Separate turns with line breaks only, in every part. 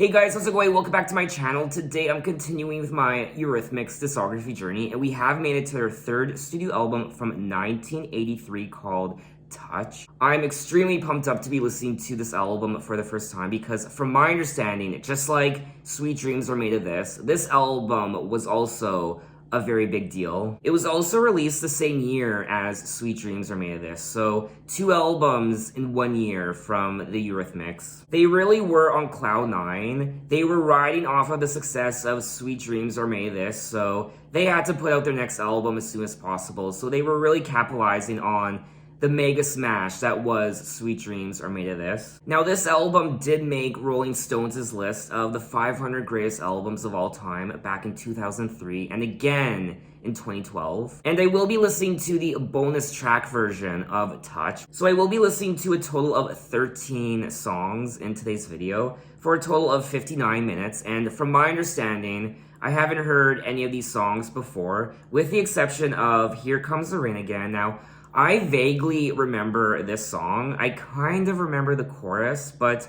Hey guys, how's it going? Welcome back to my channel. Today I'm continuing with my Eurythmics discography journey, and we have made it to their third studio album from 1983 called Touch. I'm extremely pumped up to be listening to this album for the first time because from my understanding, just like Sweet Dreams Are Made of this album was also a very big deal. It was also released the same year as Sweet Dreams Are Made of This, so 2 albums in 1 year from the Eurythmics. They really were on cloud 9. They were riding off of the success of Sweet Dreams Are Made of This, so they had to put out their next album as soon as possible, so they were really capitalizing on the mega smash that was Sweet Dreams Are Made of This. Now, this album did make Rolling Stones' list of the 500 greatest albums of all time back in 2003 and again in 2012. And I will be listening to the bonus track version of Touch. So I will be listening to a total of 13 songs in today's video for a total of 59 minutes. And from my understanding, I haven't heard any of these songs before, with the exception of Here Comes the Rain Again. Now, I vaguely remember this song. I kind of remember the chorus, but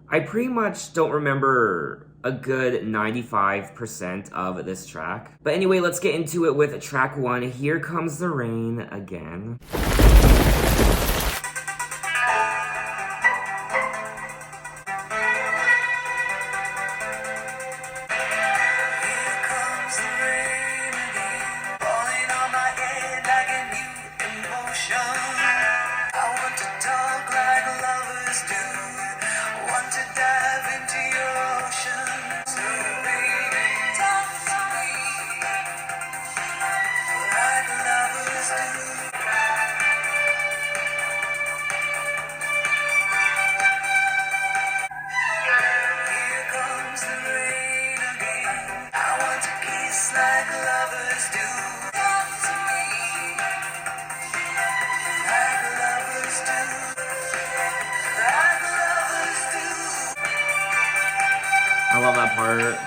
I pretty much don't remember a good 95% of this track. But anyway, let's get into it with track 1, Here Comes the Rain Again. I love that part.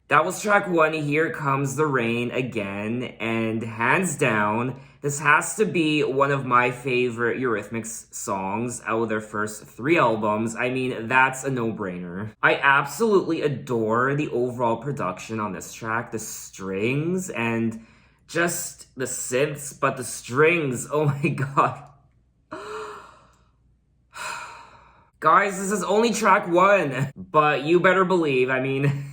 That was track 1, Here Comes the Rain Again, and hands down, this has to be one of my favorite Eurythmics songs out of their first 3 albums. I mean, that's a no-brainer. I absolutely adore the overall production on this track, the strings, and just the synths, but the strings, oh my god. Guys, this is only track 1, but you better believe, I mean...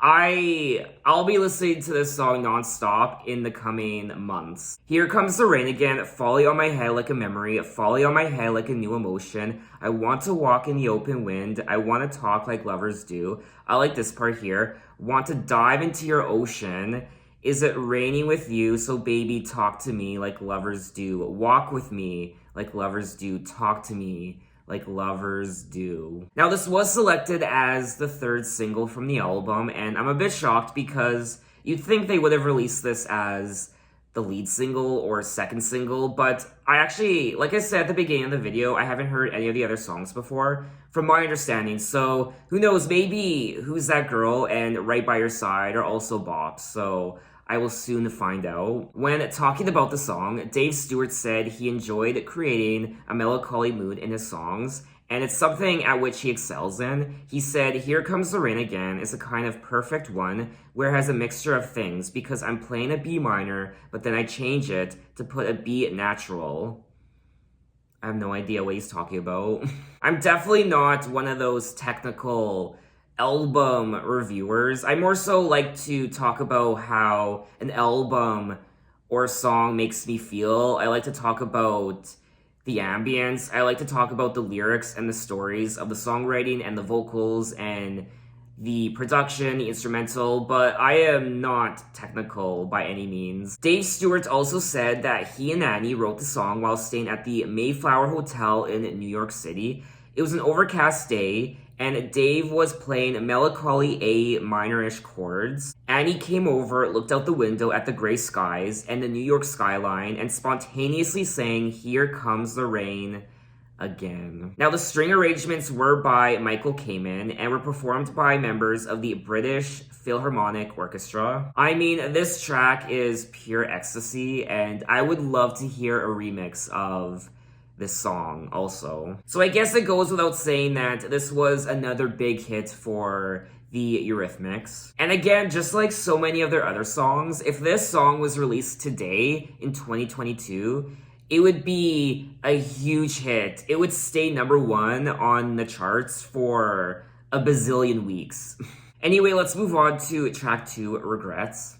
I'll be listening to this song non-stop in the coming months. Here Comes the Rain Again, falling on my head like a memory, falling on my head like a new emotion. I want to walk in the open wind. I want to talk like lovers do. I like this part here. Want to dive into your ocean. Is it raining with you? So baby, talk to me like lovers do. Walk with me like lovers do. Talk to me like lovers do. Now, this was selected as the 3rd single from the album, and I'm a bit shocked because you'd think they would have released this as the lead single or 2nd single, but I actually, like I said at the beginning of the video, I haven't heard any of the other songs before, from my understanding, so who knows, maybe Who's That Girl and Right By Your Side are also bops, so I will soon find out. When talking about the song, Dave Stewart said he enjoyed creating a melancholy mood in his songs, and it's something at which he excels in. He said, Here Comes the Rain Again is a kind of perfect one where it has a mixture of things because I'm playing a B minor, but then I change it to put a B natural. I have no idea what he's talking about. I'm definitely not one of those technical album reviewers. I more so like to talk about how an album or a song makes me feel. I like to talk about the ambience. I like to talk about the lyrics and the stories of the songwriting and the vocals and the production, the instrumental, but I am not technical by any means. Dave Stewart also said that he and Annie wrote the song while staying at the Mayflower Hotel in New York City. It was an overcast day, and Dave was playing melancholy A minor-ish chords. Annie came over, looked out the window at the gray skies and the New York skyline, and spontaneously sang "Here Comes the Rain" again. Now, the string arrangements were by Michael Kamen and were performed by members of the British Philharmonic Orchestra. I mean, this track is pure ecstasy, and I would love to hear a remix of this song also. So I guess it goes without saying that this was another big hit for the Eurythmics. And again, just like so many of their other songs, if this song was released today in 2022, it would be a huge hit. It would stay number one on the charts for a bazillion weeks. Anyway, let's move on to track 2, Regrets.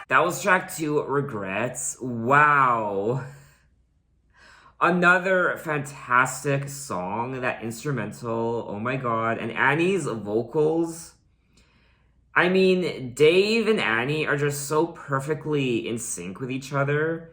That was track 2, Regrets. Wow. Another fantastic song, that instrumental, oh my god. And Annie's vocals. I mean, Dave and Annie are just so perfectly in sync with each other.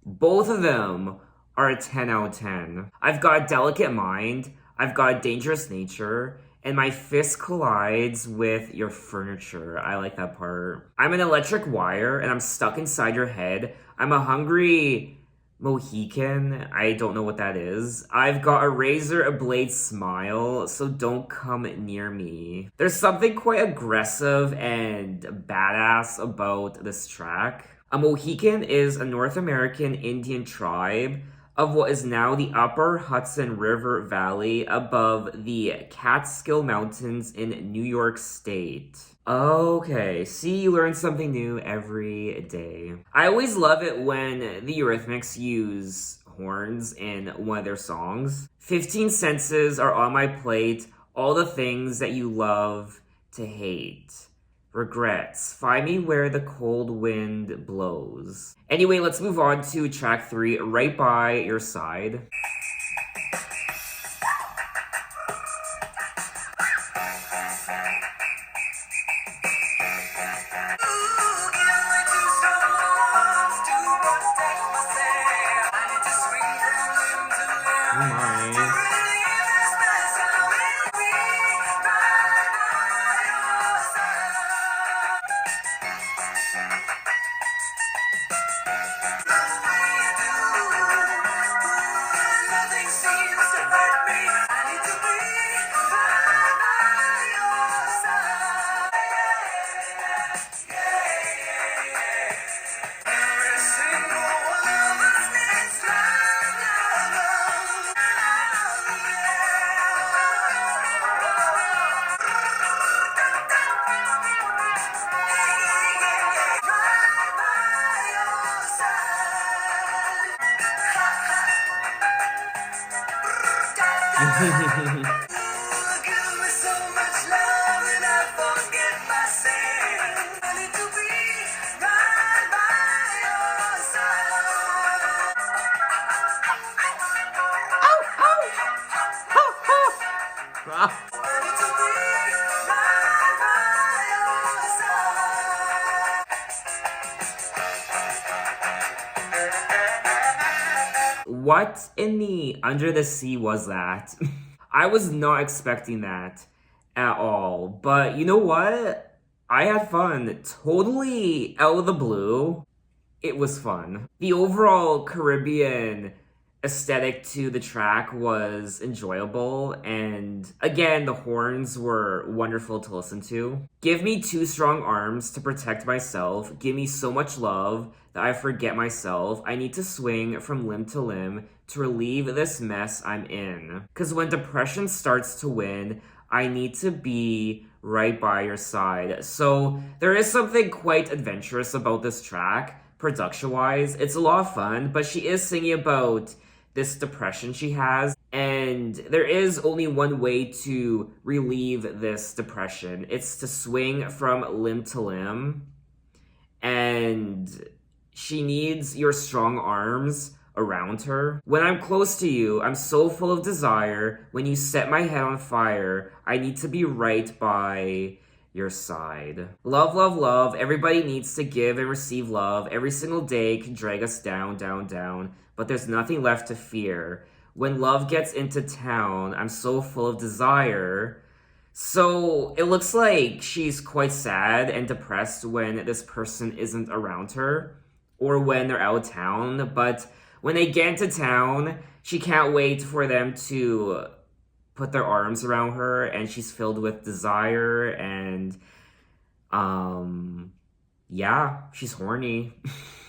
Both of them are a 10 out of 10. I've got a delicate mind, I've got a dangerous nature, and my fist collides with your furniture. I like that part. I'm an electric wire, and I'm stuck inside your head. I'm a hungry Mohican. I don't know what that is. I've got a razor blade smile, so don't come near me. There's something quite aggressive and badass about this track. A Mohican is a North American Indian tribe of what is now the upper Hudson River Valley above the Catskill Mountains in New York State. Okay, see, you learn something new every day. I always love it when the Eurythmics use horns in one of their songs. 15 senses are on my plate, all the things that you love to hate. Regrets. Find me where the cold wind blows. Anyway, let's move on to track 3, Right by Your Side. Oh my. What in the under the sea was that? I was not expecting that at all. But you know what? I had fun. Totally out of the blue. It was fun. The overall Caribbean aesthetic to the track was enjoyable, and again, the horns were wonderful to listen to. Give me two strong arms to protect myself. Give me so much love that I forget myself. I need to swing from limb to limb to relieve this mess I'm in. Because when depression starts to win, I need to be right by your side. So there is something quite adventurous about this track. Production wise, it's a lot of fun, but she is singing about this depression she has, and there is only one way to relieve this depression. It's to swing from limb to limb, and she needs your strong arms around her. When I'm close to you, I'm so full of desire. When you set my head on fire, I need to be right by your side. Love, love, love. Everybody needs to give and receive love. Every single day can drag us down, down, down, but there's nothing left to fear. When love gets into town, I'm so full of desire. So it looks like she's quite sad and depressed when this person isn't around her or when they're out of town, but when they get into town, she can't wait for them to put their arms around her, and she's filled with desire, and yeah, she's horny.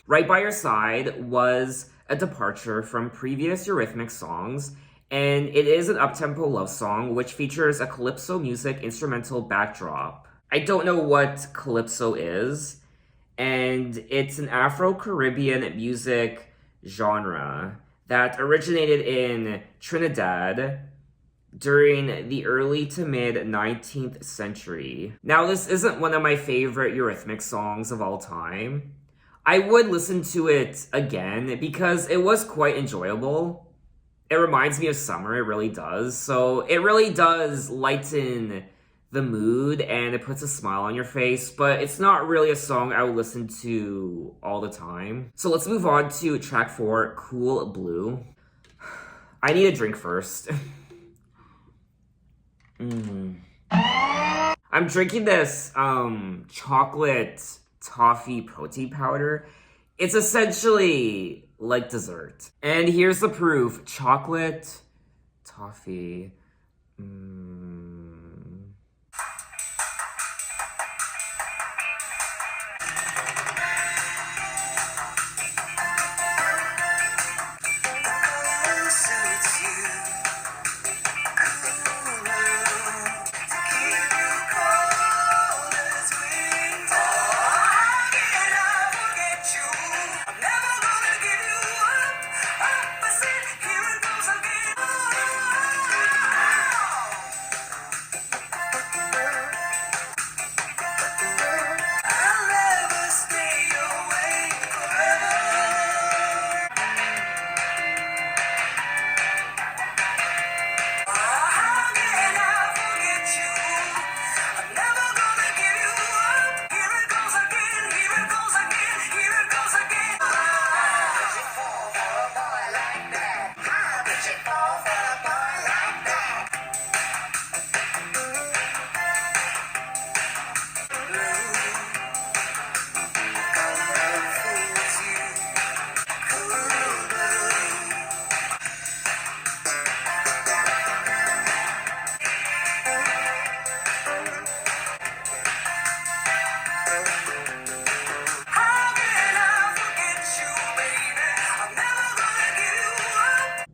Right by Your Side was a departure from previous Eurythmics songs, and it is an up-tempo love song which features a calypso music instrumental backdrop. I don't know what calypso is, and it's an Afro-Caribbean music genre that originated in Trinidad during the early to mid 19th century. Now, this isn't one of my favorite Eurythmics songs of all time. I would listen to it again because it was quite enjoyable. It reminds me of summer, it really does. So it really does lighten the mood and it puts a smile on your face, but it's not really a song I would listen to all the time. So let's move on to track 4, Cool Blue. I need a drink first. I'm drinking this chocolate toffee protein powder. It's essentially like dessert. And here's the proof. Chocolate toffee.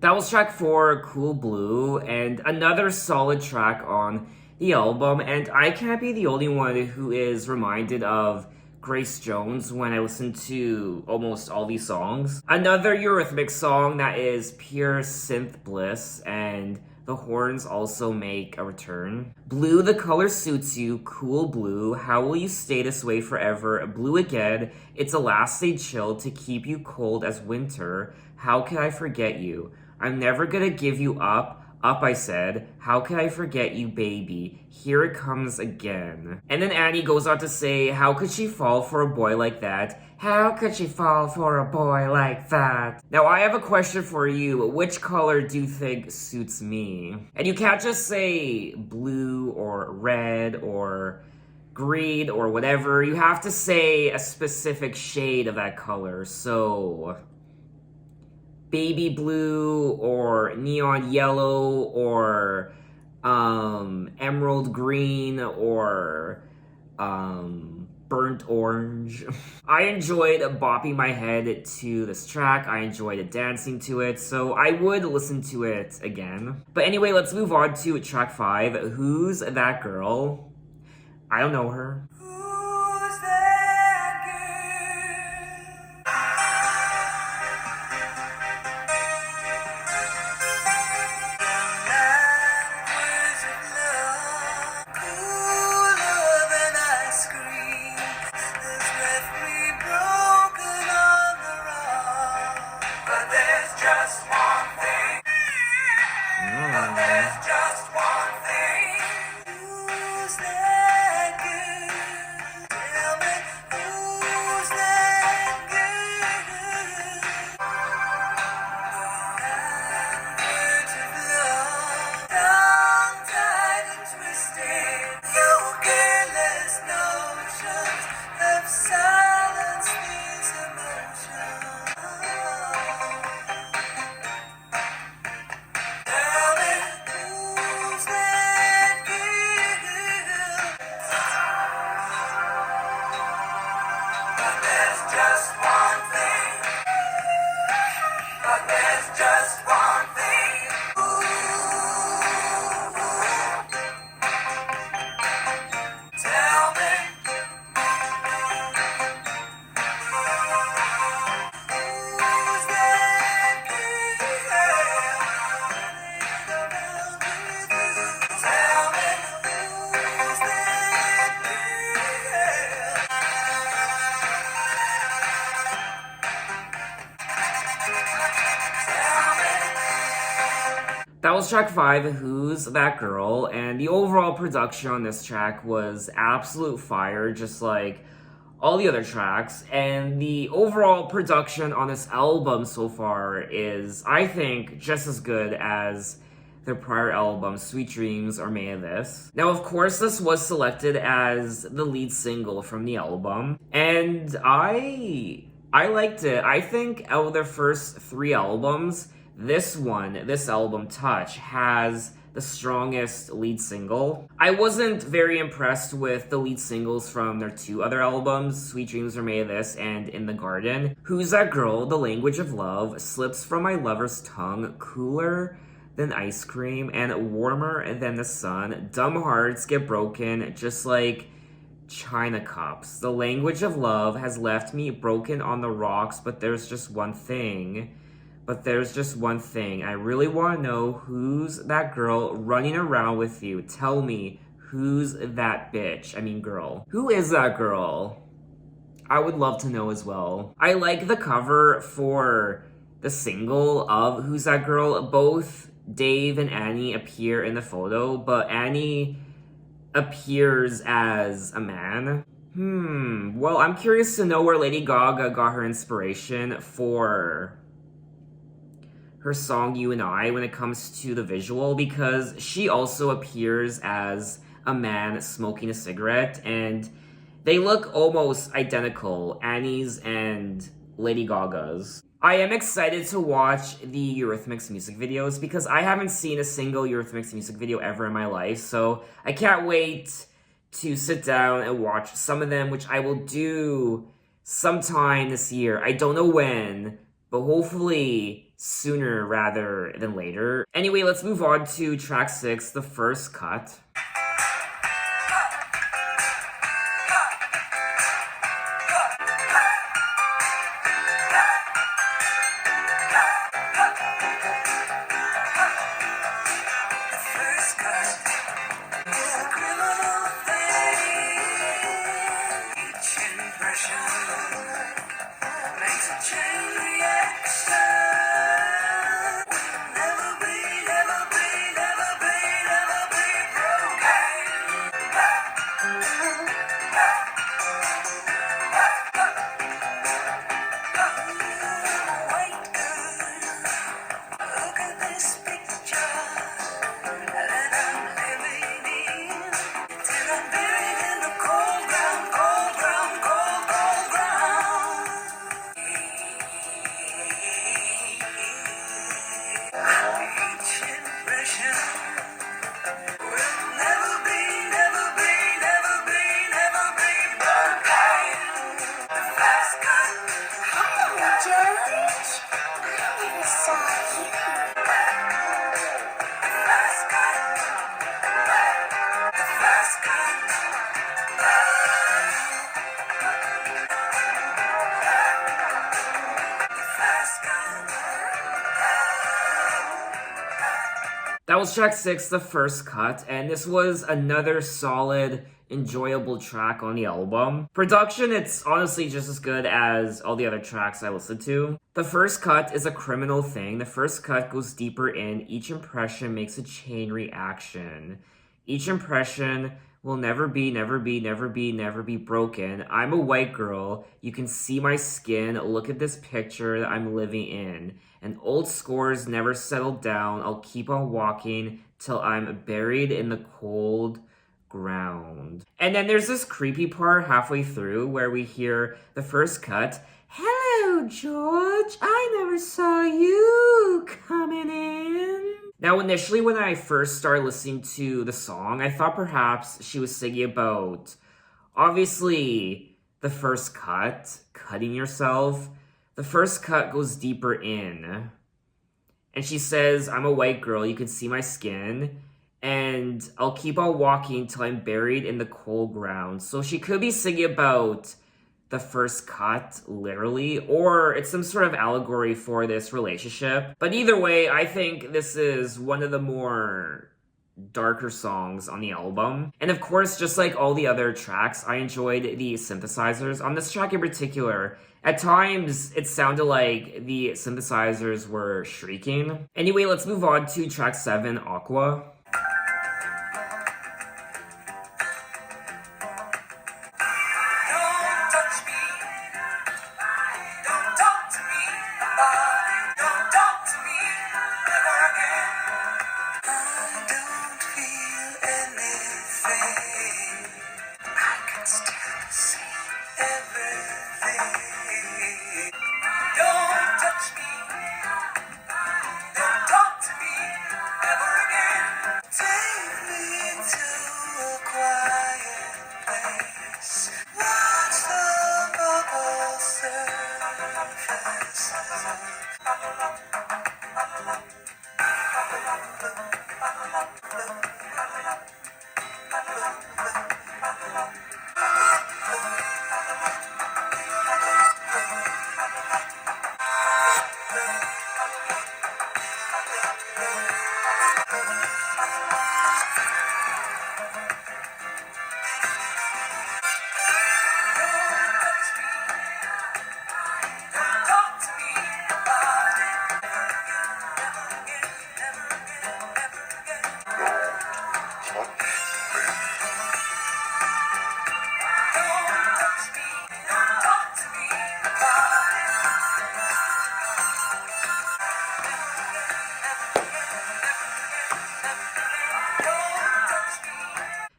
That was track 4, Cool Blue, and another solid track on the album, and I can't be the only one who is reminded of Grace Jones when I listen to almost all these songs. Another Eurythmics song that is pure synth bliss, and The horns also make a return. Blue, the color suits you. Cool blue. How will you stay this way forever? Blue again. It's a last-day chill to keep you cold as winter. How can I forget you? I'm never gonna give you up. Up, I said. How can I forget you, baby? Here it comes again. And then Annie goes on to say, how could she fall for a boy like that? How could she fall for a boy like that? Now, I have a question for you. Which color do you think suits me? And you can't just say blue or red or green or whatever. You have to say a specific shade of that color. So baby blue or neon yellow or emerald green or burnt orange. I enjoyed bopping my head to this track. I enjoyed dancing to it, so I would listen to it again. But anyway, let's move on to track 5. Who's That Girl? I don't know her. That was track 5, Who's That Girl? And the overall production on this track was absolute fire, just like all the other tracks. And the overall production on this album so far is, I think, just as good as their prior album, Sweet Dreams or May of This. Now, of course, this was selected as the lead single from the album, and I liked it. I think out of their first 3 albums, this album, Touch, has the strongest lead single. I wasn't very impressed with the lead singles from their 2 other albums, Sweet Dreams Are Made of This and In the Garden. Who's That Girl? The Language of Love, Slips from My Lover's Tongue, Cooler Than Ice Cream, and Warmer Than the Sun. Dumb Hearts Get Broken, Just Like China Cups. The Language of Love has left me broken on the rocks, but there's just one thing. I really want to know who's that girl running around with you. Tell me, who's that bitch? I mean, girl. Who is that girl? I would love to know as well. I like the cover for the single of Who's That Girl. Both Dave and Annie appear in the photo, but Annie appears as a man. Well, I'm curious to know where Lady Gaga got her inspiration for her song You and I when it comes to the visual, because she also appears as a man smoking a cigarette, and they look almost identical, Annie's and Lady Gaga's. I am excited to watch the Eurythmics music videos because I haven't seen a single Eurythmics music video ever in my life, so I can't wait to sit down and watch some of them, which I will do sometime this year. I don't know when, but hopefully sooner rather than later. Anyway, let's move on to track 6, The First Cut. That was track 6, the first cut, and this was another solid, enjoyable track on the album. Production, it's honestly just as good as all the other tracks I listened to. The first cut is a criminal thing. The first cut goes deeper in. Each impression makes a chain reaction. Each impression will never be, never be, never be, never be broken. I'm a white girl. You can see my skin. Look at this picture that I'm living in. And old scores never settle down. I'll keep on walking till I'm buried in the cold ground. And then there's this creepy part halfway through where we hear the first cut. Hello, George. I never saw you coming in. Now, initially, when I first started listening to the song, I thought perhaps she was singing about, obviously, the first cut, cutting yourself. The first cut goes deeper in. And she says, I'm a white girl, you can see my skin. And I'll keep on walking till I'm buried in the cold ground. So she could be singing about the first cut, literally, or it's some sort of allegory for this relationship. But either way, I think this is one of the more darker songs on the album. And of course, just like all the other tracks, I enjoyed the synthesizers. On this track in particular, at times it sounded like the synthesizers were shrieking. Anyway, let's move on to track 7, Aqua.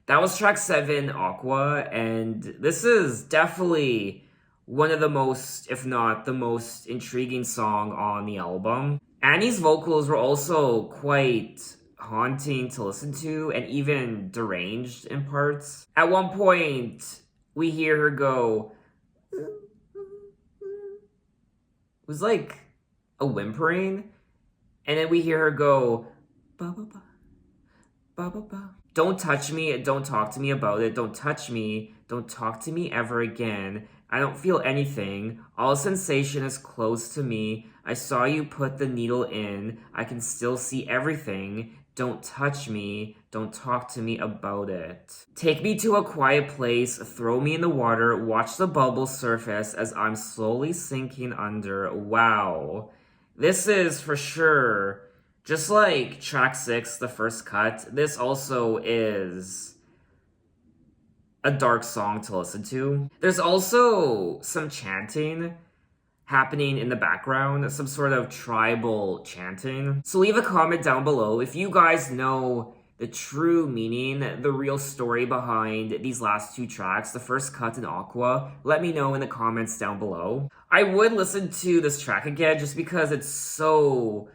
That was track 7, Aqua, and this is definitely one of the most, if not the most intriguing song on the album. Annie's vocals were also quite haunting to listen to and even deranged in parts. At one point, we hear her go, it was like a whimpering, and then we hear her go, ba ba ba, ba ba ba. Don't touch me, don't talk to me about it, don't touch me, don't talk to me ever again. I don't feel anything. All sensation is close to me. I saw you put the needle in. I can still see everything. Don't touch me. Don't talk to me about it. Take me to a quiet place. Throw me in the water. Watch the bubbles surface as I'm slowly sinking under. Wow. This is for sure, just like track 6, the first cut, this also is a dark song to listen to. There's also some chanting happening in the background, some sort of tribal chanting. So leave a comment down below if you guys know the true meaning, the real story behind these last 2 tracks, the first cut and Aqua. Let me know in the comments down below. I would listen to this track again just because it's so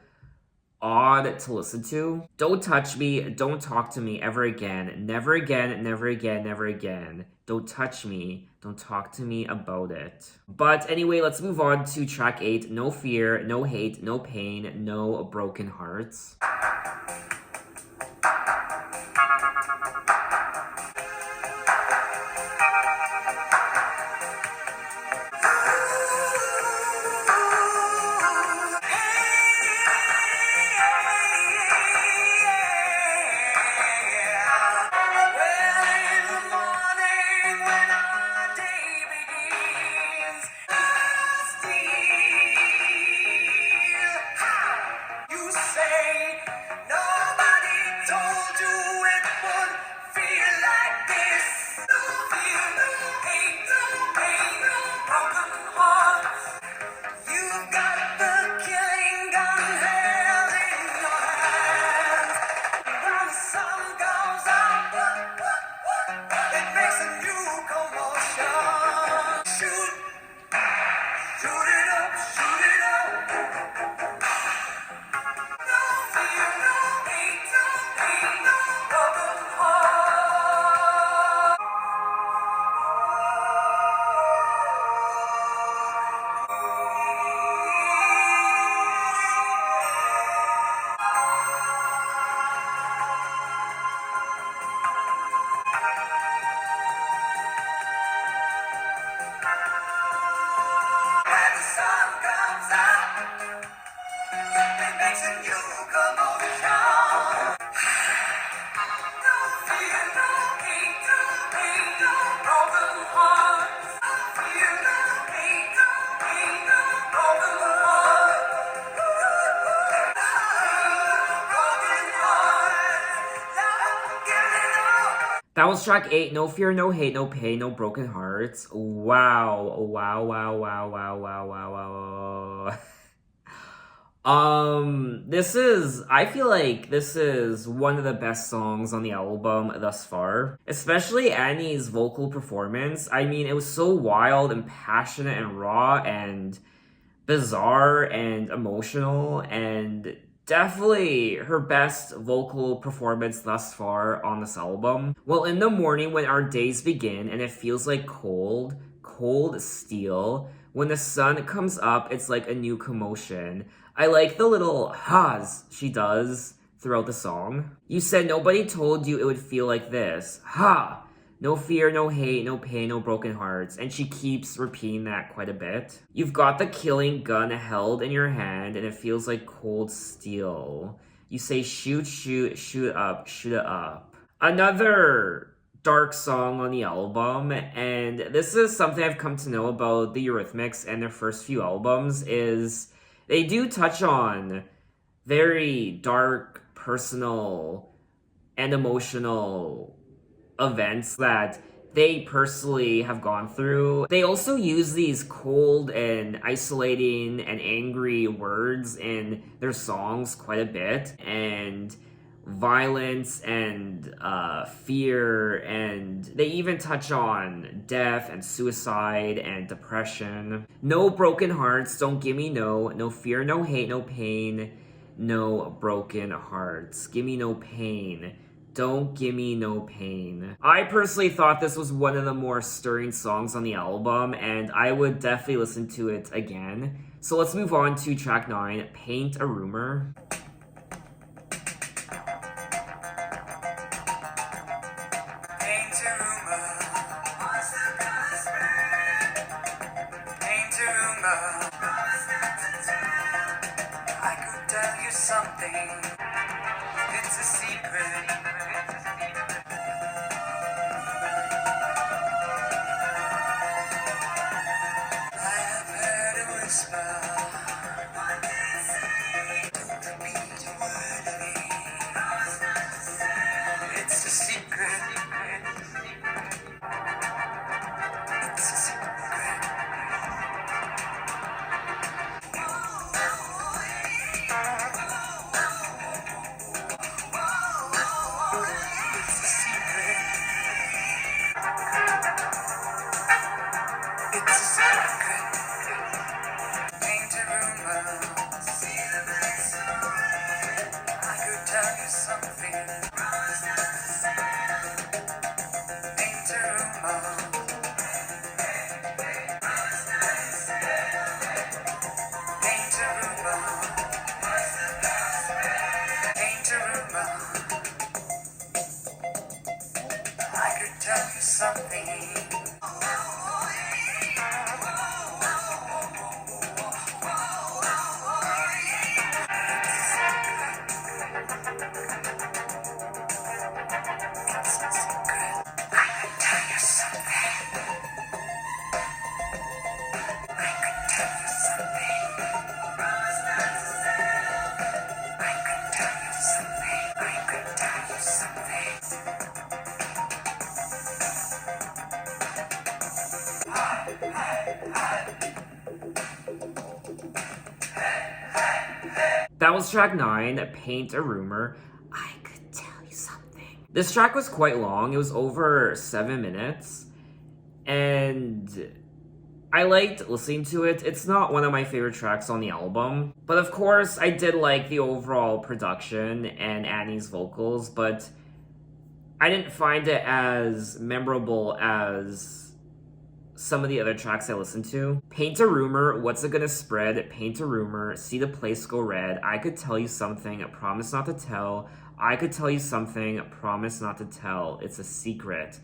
odd to listen to. Don't touch me, don't talk to me ever again. Never again, never again, never again. Don't touch me, don't talk to me about it. But anyway, let's move on to track 8. No fear, no hate, no pain, no broken hearts. That was track 8, No Fear, No Hate, No Pain, No Broken Hearts. Wow. Wow, wow, wow, wow, wow, wow, wow. I feel like this is one of the best songs on the album thus far. Especially Annie's vocal performance. I mean, it was so wild and passionate and raw and bizarre and emotional, and definitely her best vocal performance thus far on this album. Well, in the morning when our days begin and it feels like cold, cold steel, when the sun comes up, it's like a new commotion. I like the little ha's she does throughout the song. You said nobody told you it would feel like this. Ha! No fear, no hate, no pain, no broken hearts. And she keeps repeating that quite a bit. You've got the killing gun held in your hand and it feels like cold steel. You say shoot, shoot, shoot it up. Another dark song on the album, and this is something I've come to know about the Eurythmics and their first few albums, is they do touch on very dark, personal, and emotional events that they personally have gone through. They also use these cold and isolating and angry words in their songs quite a bit, and violence and fear, and they even touch on death and suicide and depression. No broken hearts, don't give me no fear, no hate, no pain, no broken hearts. Give me no pain. Don't Give Me No Pain. I personally thought this was one of the more stirring songs on the album, and I would definitely listen to it again. So let's move on to track 9, Paint a Rumor. That was track 9, Paint a Rumor. I could tell you something. This track was quite long. It was over 7 minutes. And I liked listening to it. It's not one of my favorite tracks on the album. But of course, I did like the overall production and Annie's vocals. But I didn't find it as memorable as some of the other tracks I listened to. Paint a Rumor, What's It Gonna Spread, Paint a Rumor, See the Place Go Red, I Could Tell You Something, Promise Not to Tell, I Could Tell You Something, Promise Not to Tell, It's a Secret.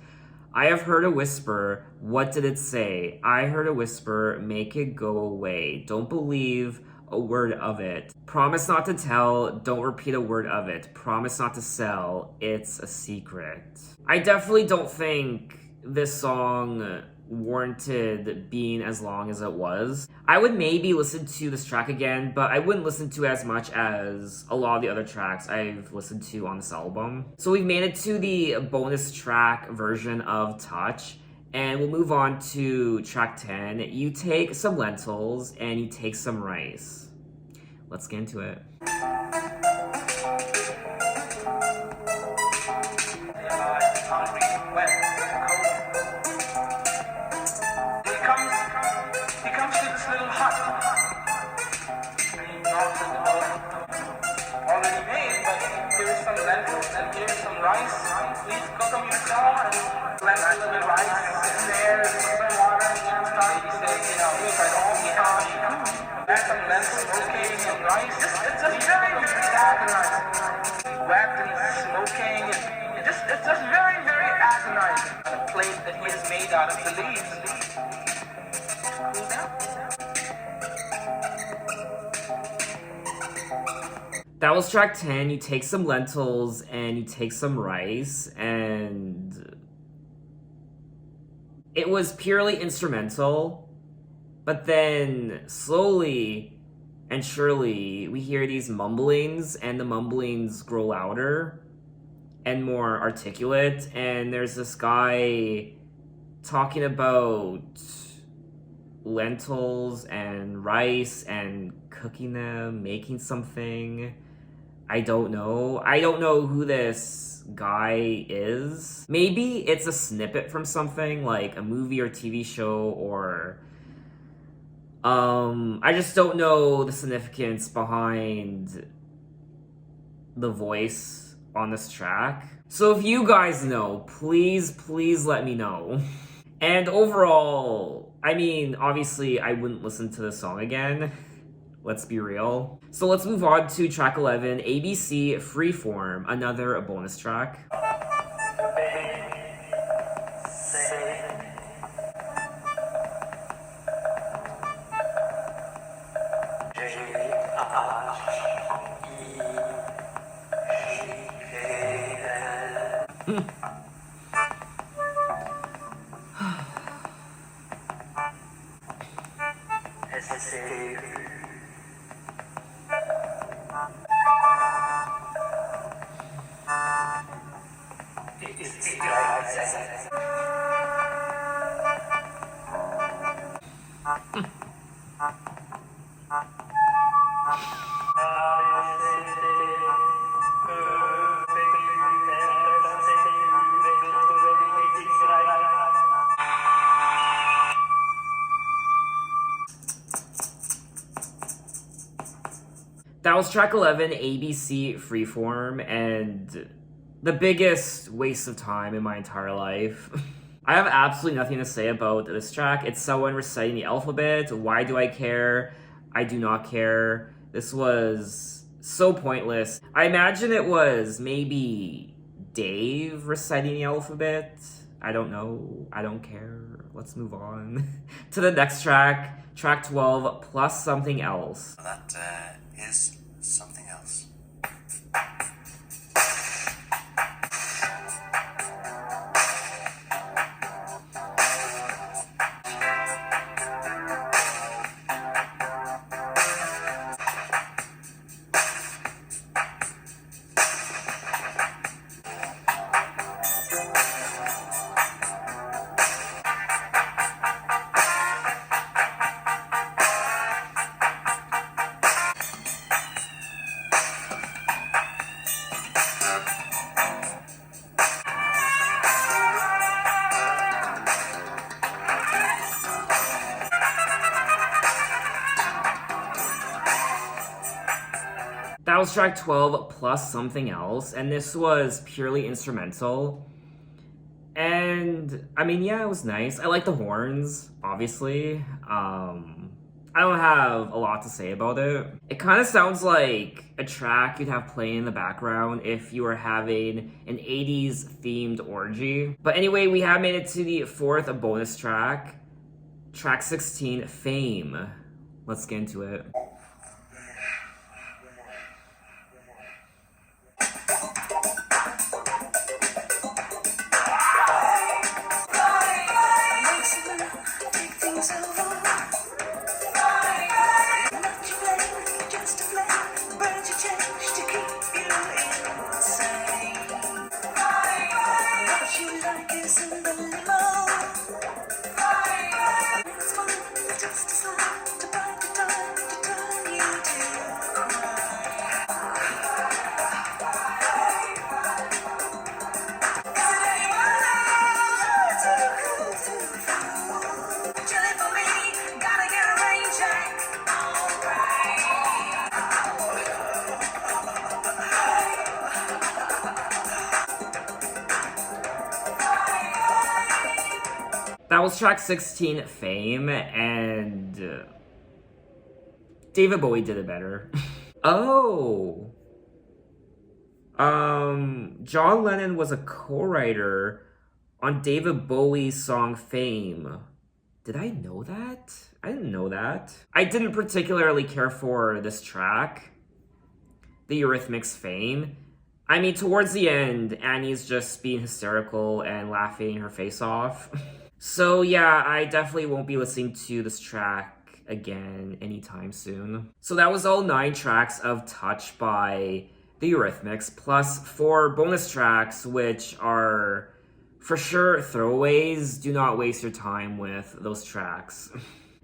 I Have Heard a Whisper, What Did It Say? I Heard a Whisper, Make It Go Away. Don't Believe a word of it. Promise not to tell, don't repeat a word of it. Promise not to sell, it's a secret. I definitely don't think this song warranted being as long as it was. I would maybe listen to this track again, but I wouldn't listen to as much as a lot of the other tracks I've listened to on this album. So we've made it to the bonus track version of Touch, and we'll move on to track 10. You take some lentils and you take some rice. Let's get into it.
Already made, but here's some lentils and here's some rice. Please go to your jar and lentils and rice in there, some water, and start to say, look at all we have. Add some lentils, smoking, and rice. It's just very, very agonizing. Wet and smoking, and it's just very, very agonizing. A plate that he has made out of the leaves. Cool down.
That was track 10. You take some lentils and you take some rice, and it was purely instrumental, but then slowly and surely we hear these mumblings, and the mumblings grow louder and more articulate, and there's this guy talking about lentils and rice and cooking them, making something. I don't know. I don't know who this guy is. Maybe it's a snippet from something like a movie or TV show, or I just don't know the significance behind the voice on this track. So if you guys know, please let me know. And overall, I mean, obviously I wouldn't listen to this song again. Let's be real. So let's move on to track 11, ABC Freeform, another bonus track. That was track 11, ABC Freeform, and the biggest waste of time in my entire life. I have absolutely nothing to say about this track. It's someone reciting the alphabet. Why do I care? I do not care. This was so pointless. I imagine it was maybe Dave reciting the alphabet. I don't know. I don't care. Let's move on to the next track, track 12, Plus Something Else.
That is something else.
That was track 12, Plus Something Else, and this was purely instrumental. And, I mean, yeah, it was nice. I like the horns, obviously. I don't have a lot to say about it. It kind of sounds like a track you'd have playing in the background if you were having an 80s themed orgy. But anyway, we have made it to the fourth bonus track, track 16, Fame. Let's get into it. That was track 16, Fame, and David Bowie did it better. Oh. John Lennon was a co-writer on David Bowie's song Fame. Did I know that? I didn't know that. I didn't particularly care for this track, the Eurythmics Fame. I mean, towards the end, Annie's just being hysterical and laughing her face off. So yeah, I definitely won't be listening to this track again anytime soon. So that was all 9 tracks of Touch by the Eurythmics, plus 4 bonus tracks, which are for sure throwaways. Do not waste your time with those tracks.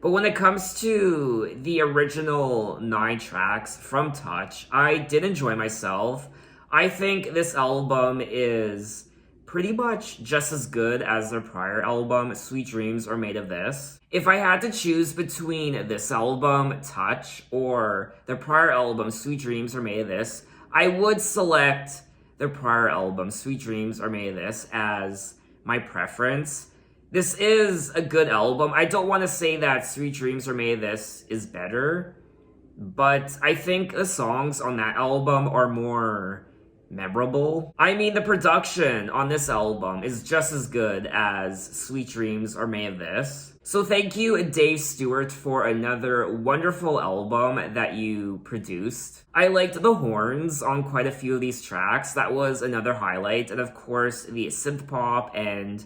But when it comes to the original 9 tracks from Touch, I did enjoy myself. I think this album is pretty much just as good as their prior album, Sweet Dreams Are Made of This. If I had to choose between this album, Touch, or their prior album, Sweet Dreams Are Made of This, I would select their prior album, Sweet Dreams Are Made of This, as my preference. This is a good album. I don't want to say that Sweet Dreams Are Made of This is better, but I think the songs on that album are more memorable. I mean, the production on this album is just as good as Sweet Dreams Are Made of This. So thank you, Dave Stewart, for another wonderful album that you produced. I liked the horns on quite a few of these tracks. That was another highlight. And of course, the synth pop and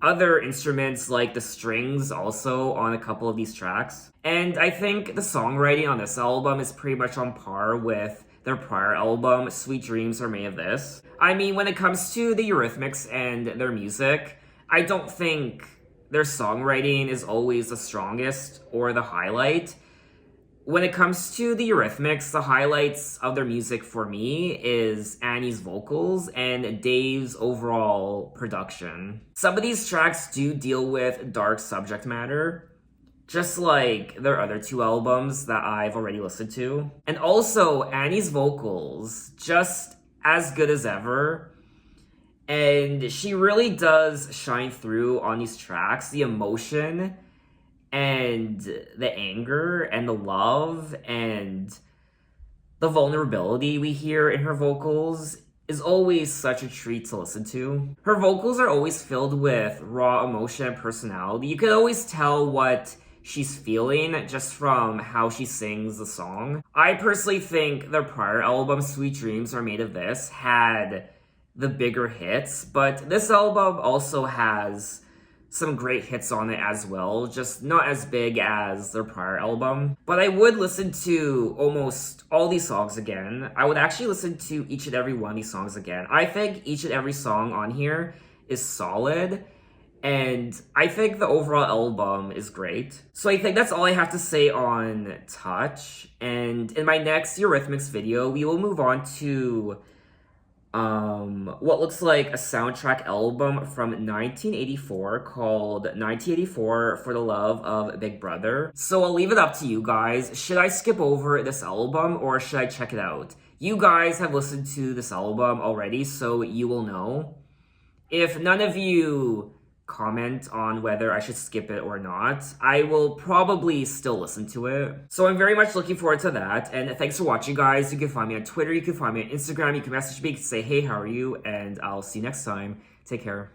other instruments like the strings also on a couple of these tracks. And I think the songwriting on this album is pretty much on par with their prior album, Sweet Dreams Are Made of This. I mean, when it comes to the Eurythmics and their music, I don't think their songwriting is always the strongest or the highlight. When it comes to the Eurythmics, the highlights of their music for me is Annie's vocals and Dave's overall production. Some of these tracks do deal with dark subject matter, just like their other 2 albums that I've already listened to. And also, Annie's vocals, just as good as ever. And she really does shine through on these tracks. The emotion and the anger and the love and the vulnerability we hear in her vocals is always such a treat to listen to. Her vocals are always filled with raw emotion and personality. You can always tell what she's feeling just from how she sings the song. I personally think their prior album, Sweet Dreams Are Made of This, had the bigger hits, but this album also has some great hits on it as well, just not as big as their prior album. But I would listen to almost all these songs again. I would actually listen to each and every one of these songs again. I think each and every song on here is solid, and I think the overall album is great. So I think that's all I have to say on Touch. And in my next Eurythmics video, we will move on to what looks like a soundtrack album from 1984 called 1984 For the Love of Big Brother. So I'll leave it up to you guys. Should I skip over this album or should I check it out? You guys have listened to this album already, so you will know. If none of you comment on whether I should skip it or not, I will probably still listen to it. So I'm very much looking forward to that, and thanks for watching, guys. You can find me on Twitter, you can find me on Instagram, you can message me, you can say, hey, how are you? And I'll see you next time. Take care.